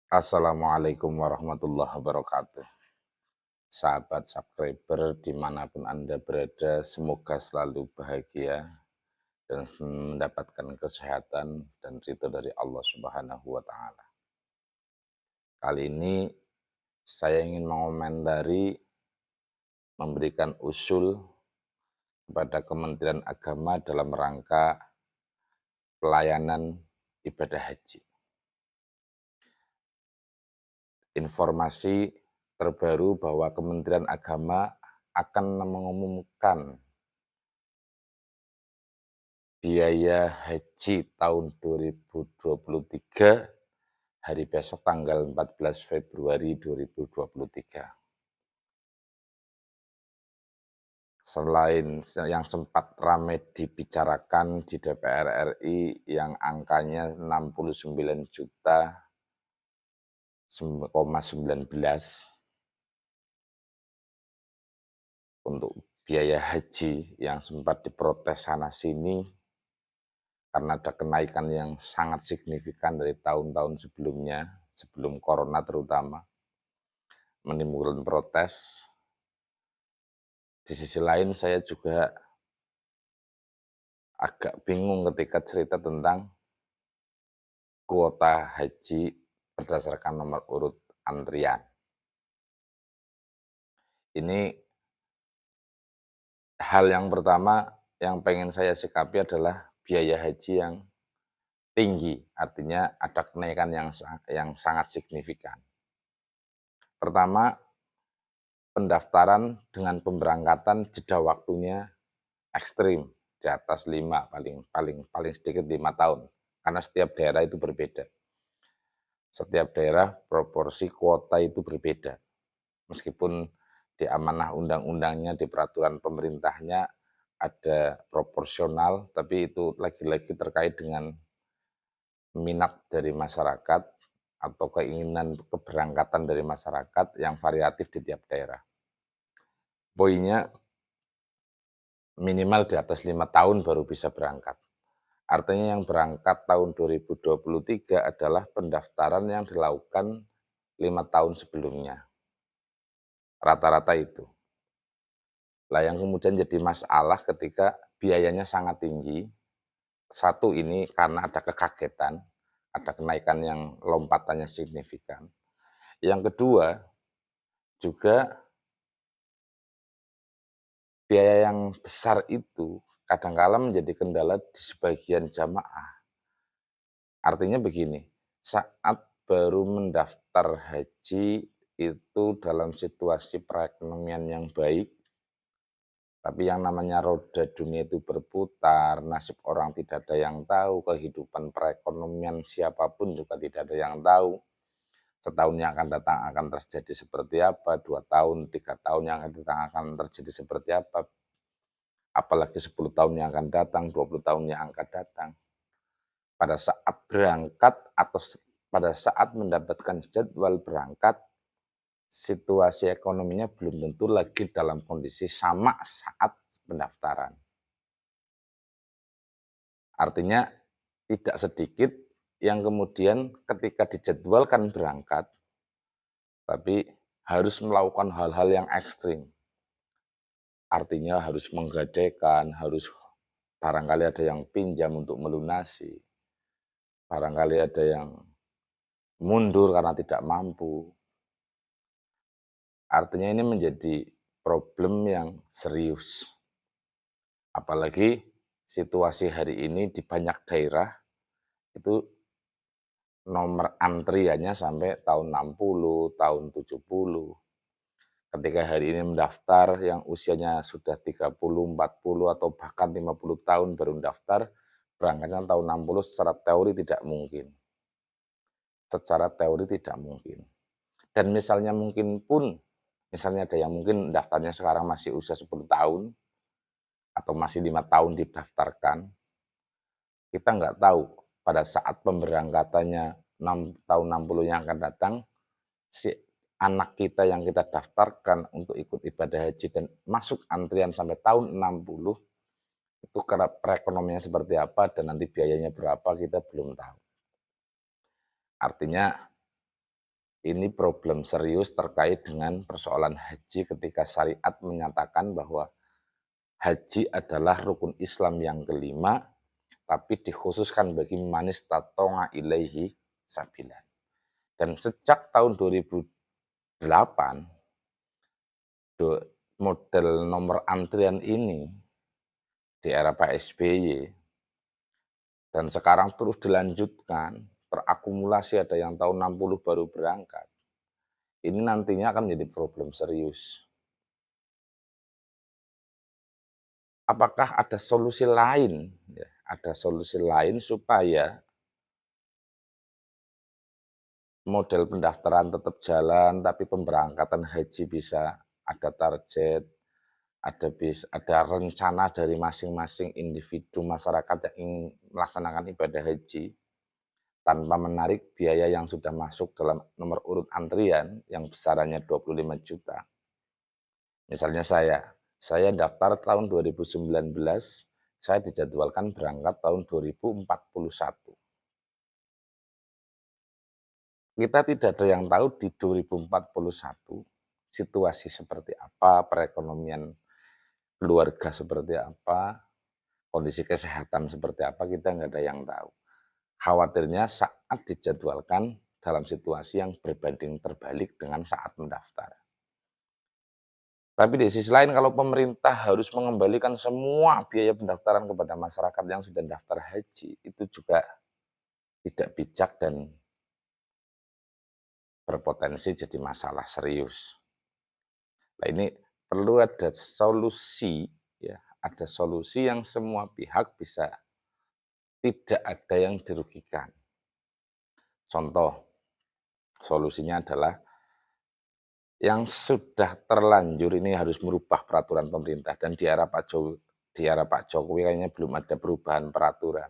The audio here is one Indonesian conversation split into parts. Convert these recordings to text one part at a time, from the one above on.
Assalamualaikum warahmatullahi wabarakatuh. Sahabat subscriber dimanapun Anda berada, semoga selalu bahagia dan mendapatkan kesehatan dan ridho dari Allah Subhanahu wa Ta'ala. Kali ini saya ingin mengomentari, memberikan usul kepada Kementerian Agama dalam rangka pelayanan ibadah haji. Informasi terbaru bahwa Kementerian Agama akan mengumumkan biaya haji tahun 2023 hari besok tanggal 14 Februari 2023. Selain yang sempat ramai dibicarakan di DPR RI yang angkanya 69 juta 19 untuk biaya haji yang sempat diprotes sana sini karena ada kenaikan yang sangat signifikan dari tahun-tahun sebelumnya, sebelum corona terutama, menimbulkan protes. Di sisi lain saya juga agak bingung ketika cerita tentang kuota haji berdasarkan nomor urut antrian. Ini hal yang pertama yang pengen saya sikapi adalah biaya haji yang tinggi, artinya ada kenaikan yang sangat signifikan. Pertama, pendaftaran dengan pemberangkatan jeda waktunya ekstrim, di atas 5, paling sedikit 5 tahun, karena setiap daerah itu berbeda. Setiap daerah proporsi kuota itu berbeda. Meskipun di amanah undang-undangnya, di peraturan pemerintahnya ada proporsional, tapi itu lagi-lagi terkait dengan minat dari masyarakat atau keinginan keberangkatan dari masyarakat yang variatif di tiap daerah. Poinnya minimal di atas 5 tahun baru bisa berangkat. Artinya yang berangkat tahun 2023 adalah pendaftaran yang dilakukan 5 tahun sebelumnya. Rata-rata itu. Lah yang kemudian jadi masalah ketika biayanya sangat tinggi. Satu, ini karena ada kekagetan, ada kenaikan yang lompatannya signifikan. Yang kedua, juga biaya yang besar itu kadangkala menjadi kendala di sebagian jamaah. Artinya begini, saat baru mendaftar haji itu dalam situasi perekonomian yang baik, tapi yang namanya roda dunia itu berputar, nasib orang tidak ada yang tahu, kehidupan perekonomian siapapun juga tidak ada yang tahu. Setahun yang akan datang akan terjadi seperti apa, 2 tahun, 3 tahun yang akan datang akan terjadi seperti apa, apalagi 10 tahun yang akan datang, 20 tahun yang akan datang. Pada saat berangkat atau pada saat mendapatkan jadwal berangkat, situasi ekonominya belum tentu lagi dalam kondisi sama saat pendaftaran. Artinya tidak sedikit yang kemudian ketika dijadwalkan berangkat, tapi harus melakukan hal-hal yang ekstrim. Artinya harus menggadaikan, harus barangkali ada yang pinjam untuk melunasi, barangkali ada yang mundur karena tidak mampu. Artinya ini menjadi problem yang serius. Apalagi situasi hari ini di banyak daerah itu nomor antriannya sampai tahun 60, tahun 70. Ketika hari ini mendaftar yang usianya sudah 30, 40 atau bahkan 50 tahun baru mendaftar, berangkatnya tahun 60 secara teori tidak mungkin. Secara teori tidak mungkin. Dan misalnya mungkin pun, misalnya ada yang mungkin daftarnya sekarang masih usia 10 tahun, atau masih 5 tahun didaftarkan, kita nggak tahu pada saat pemberangkatannya tahun 60 yang akan datang, si anak kita yang kita daftarkan untuk ikut ibadah haji dan masuk antrian sampai tahun 60, itu karena perekonomiannya seperti apa dan nanti biayanya berapa kita belum tahu. Artinya Ini problem serius terkait dengan persoalan haji ketika syariat menyatakan bahwa haji adalah rukun Islam yang kelima, tapi dikhususkan bagi man istatha'a ilaihi sabila. Dan sejak tahun 2008, model nomor antrian ini di era Pak SBY, dan sekarang terus dilanjutkan, terakumulasi ada yang tahun 60 baru berangkat. Ini nantinya akan menjadi problem serius. Apakah ada solusi lain? Ya, ada solusi lain supaya model pendaftaran tetap jalan, tapi pemberangkatan haji bisa ada target, ada rencana dari masing-masing individu masyarakat yang ingin melaksanakan ibadah haji tanpa menarik biaya yang sudah masuk dalam nomor urut antrian yang besarannya 25 juta. Misalnya saya daftar tahun 2019, saya dijadwalkan berangkat tahun 2041. Kita tidak ada yang tahu di 2041 situasi seperti apa, perekonomian keluarga seperti apa, kondisi kesehatan seperti apa, kita nggak ada yang tahu. Khawatirnya saat dijadwalkan dalam situasi yang berbanding terbalik dengan saat mendaftar. Tapi di sisi lain kalau pemerintah harus mengembalikan semua biaya pendaftaran kepada masyarakat yang sudah daftar haji, itu juga tidak bijak dan berpotensi jadi masalah serius. Nah ini perlu ada solusi, ya, ada solusi yang semua pihak bisa tidak ada yang dirugikan. Contoh, solusinya adalah yang sudah terlanjur ini harus merubah peraturan pemerintah, dan di era Pak Jokowi kayaknya belum ada perubahan peraturan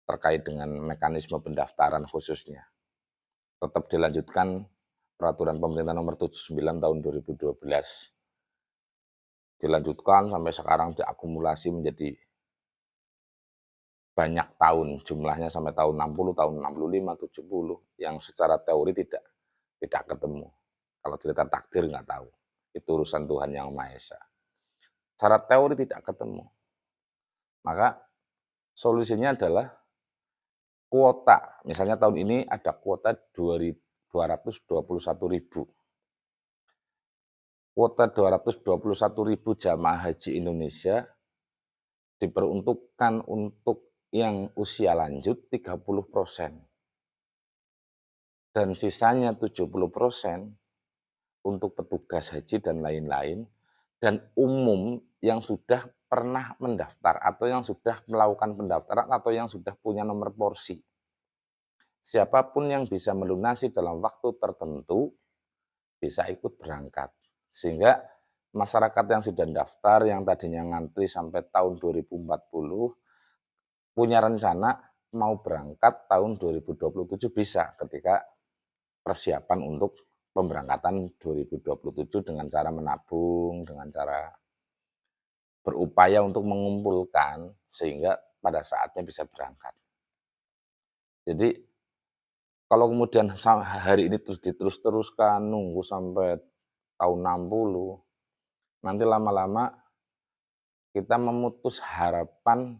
terkait dengan mekanisme pendaftaran khususnya. Tetap dilanjutkan peraturan pemerintah nomor 79 tahun 2012. Dilanjutkan sampai sekarang diakumulasi menjadi banyak tahun, jumlahnya sampai tahun 60, tahun 65, 70, yang secara teori tidak ketemu. Kalau cerita takdir nggak tahu, itu urusan Tuhan Yang Maha Esa. Secara teori tidak ketemu. Maka solusinya adalah kuota. Misalnya tahun ini ada kuota 221.000. Kuota 221.000 jamaah haji Indonesia diperuntukkan untuk yang usia lanjut 30%. Dan sisanya 70% untuk petugas haji dan lain-lain, dan umum yang sudah pernah mendaftar atau yang sudah melakukan pendaftaran atau yang sudah punya nomor porsi. Siapapun yang bisa melunasi dalam waktu tertentu bisa ikut berangkat. Sehingga masyarakat yang sudah daftar, yang tadinya ngantri sampai tahun 2040, punya rencana mau berangkat tahun 2027 bisa ketika persiapan untuk pemberangkatan 2027 dengan cara menabung, dengan cara berupaya untuk mengumpulkan sehingga pada saatnya bisa berangkat. Jadi kalau kemudian hari ini terus diteruskan nunggu sampai tahun 60, nanti lama-lama kita memutus harapan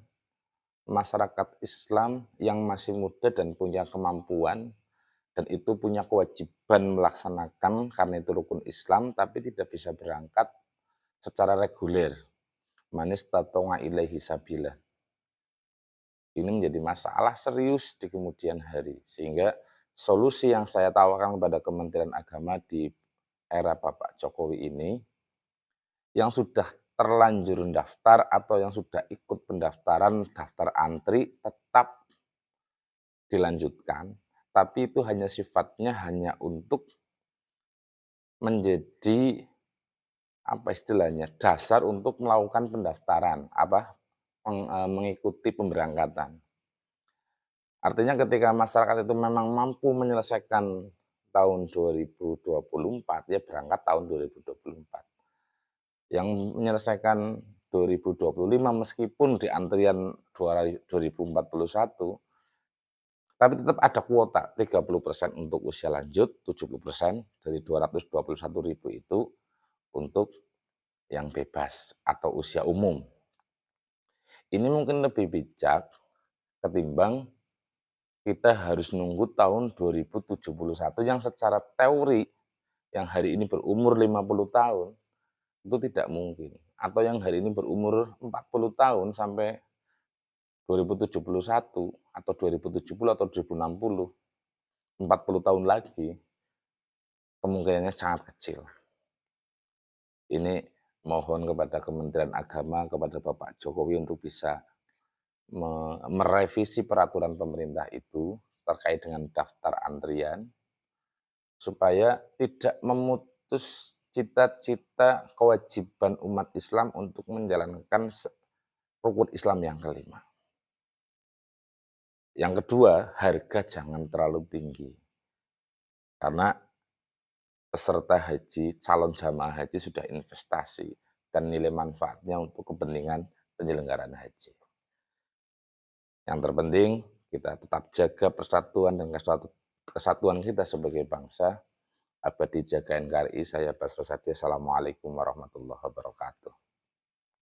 masyarakat Islam yang masih muda dan punya kemampuan dan itu punya kewajiban melaksanakan karena itu rukun Islam, tapi tidak bisa berangkat secara reguler. Man istatha'a ilaihi sabila. Ini menjadi masalah serius di kemudian hari. Sehingga solusi yang saya tawarkan kepada Kementerian Agama di era Bapak Jokowi ini, yang sudah terlanjur daftar atau yang sudah ikut pendaftaran daftar antri tetap dilanjutkan, tapi itu hanya sifatnya hanya untuk menjadi apa istilahnya dasar untuk melakukan pendaftaran, mengikuti pemberangkatan. Artinya ketika masyarakat itu memang mampu menyelesaikan tahun 2024, ya berangkat tahun 2024. Yang menyelesaikan 2025 meskipun di antrian 2041, Tapi tetap ada kuota 30% untuk usia lanjut, 70% dari 221.000 itu untuk yang bebas atau usia umum. Ini mungkin lebih bijak ketimbang kita harus nunggu tahun 2071 yang secara teori yang hari ini berumur 50 tahun itu tidak mungkin. Atau yang hari ini berumur 40 tahun sampai 2071 atau 2070 atau 2060, 40 tahun lagi, kemungkinannya sangat kecil. Ini mohon kepada Kementerian Agama, kepada Bapak Jokowi untuk bisa merevisi peraturan pemerintah itu terkait dengan daftar antrian, supaya tidak memutus cita-cita kewajiban umat Islam untuk menjalankan rukun Islam yang kelima. Yang kedua, harga jangan terlalu tinggi. Karena peserta haji, calon jamaah haji sudah investasi dan nilai manfaatnya untuk kepentingan penyelenggaraan haji. Yang terpenting, kita tetap jaga persatuan dan kesatuan kita sebagai bangsa. Abadi jaga NKRI, saya Basro Sadi. Assalamualaikum warahmatullahi wabarakatuh.